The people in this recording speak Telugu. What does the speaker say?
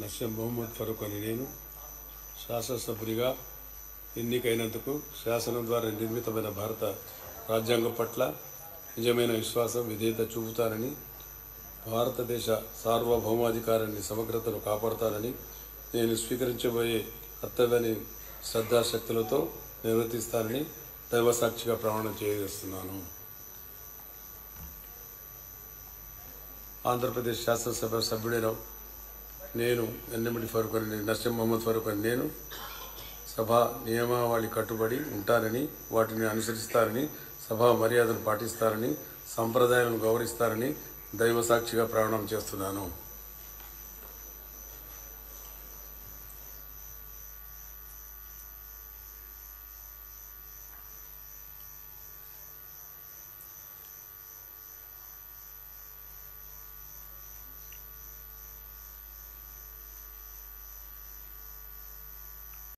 నస్యం మొహమ్మద్ ఫరూక్ అని నేను శాసనసభ్యుడిగా ఎన్నికైనందుకు శాసనం ద్వారా నిర్మితమైన భారత రాజ్యాంగం పట్ల నిజమైన విశ్వాసం విధేయత చూపుతానని, భారతదేశ సార్వభౌమాధికారాన్ని సమగ్రతను కాపాడుతానని, నేను స్వీకరించబోయే కర్తవ్యాన్ని శ్రద్ధాశక్తులతో నిర్వర్తిస్తానని దైవసాక్షిగా ప్రమాణం చేస్తున్నాను. ఆంధ్రప్రదేశ్ శాసనసభ సభ్యుడైన నేను నస్యం మొహమ్మద్ ఫరూక్ అని నేను సభా నియమావళి కట్టుబడి ఉంటానని, వాటిని అనుసరిస్తారని, సభా మర్యాదను పాటిస్తారని, సంప్రదాయాలను గౌరవిస్తారని దైవసాక్షిగా ప్రమాణం చేస్తున్నాను.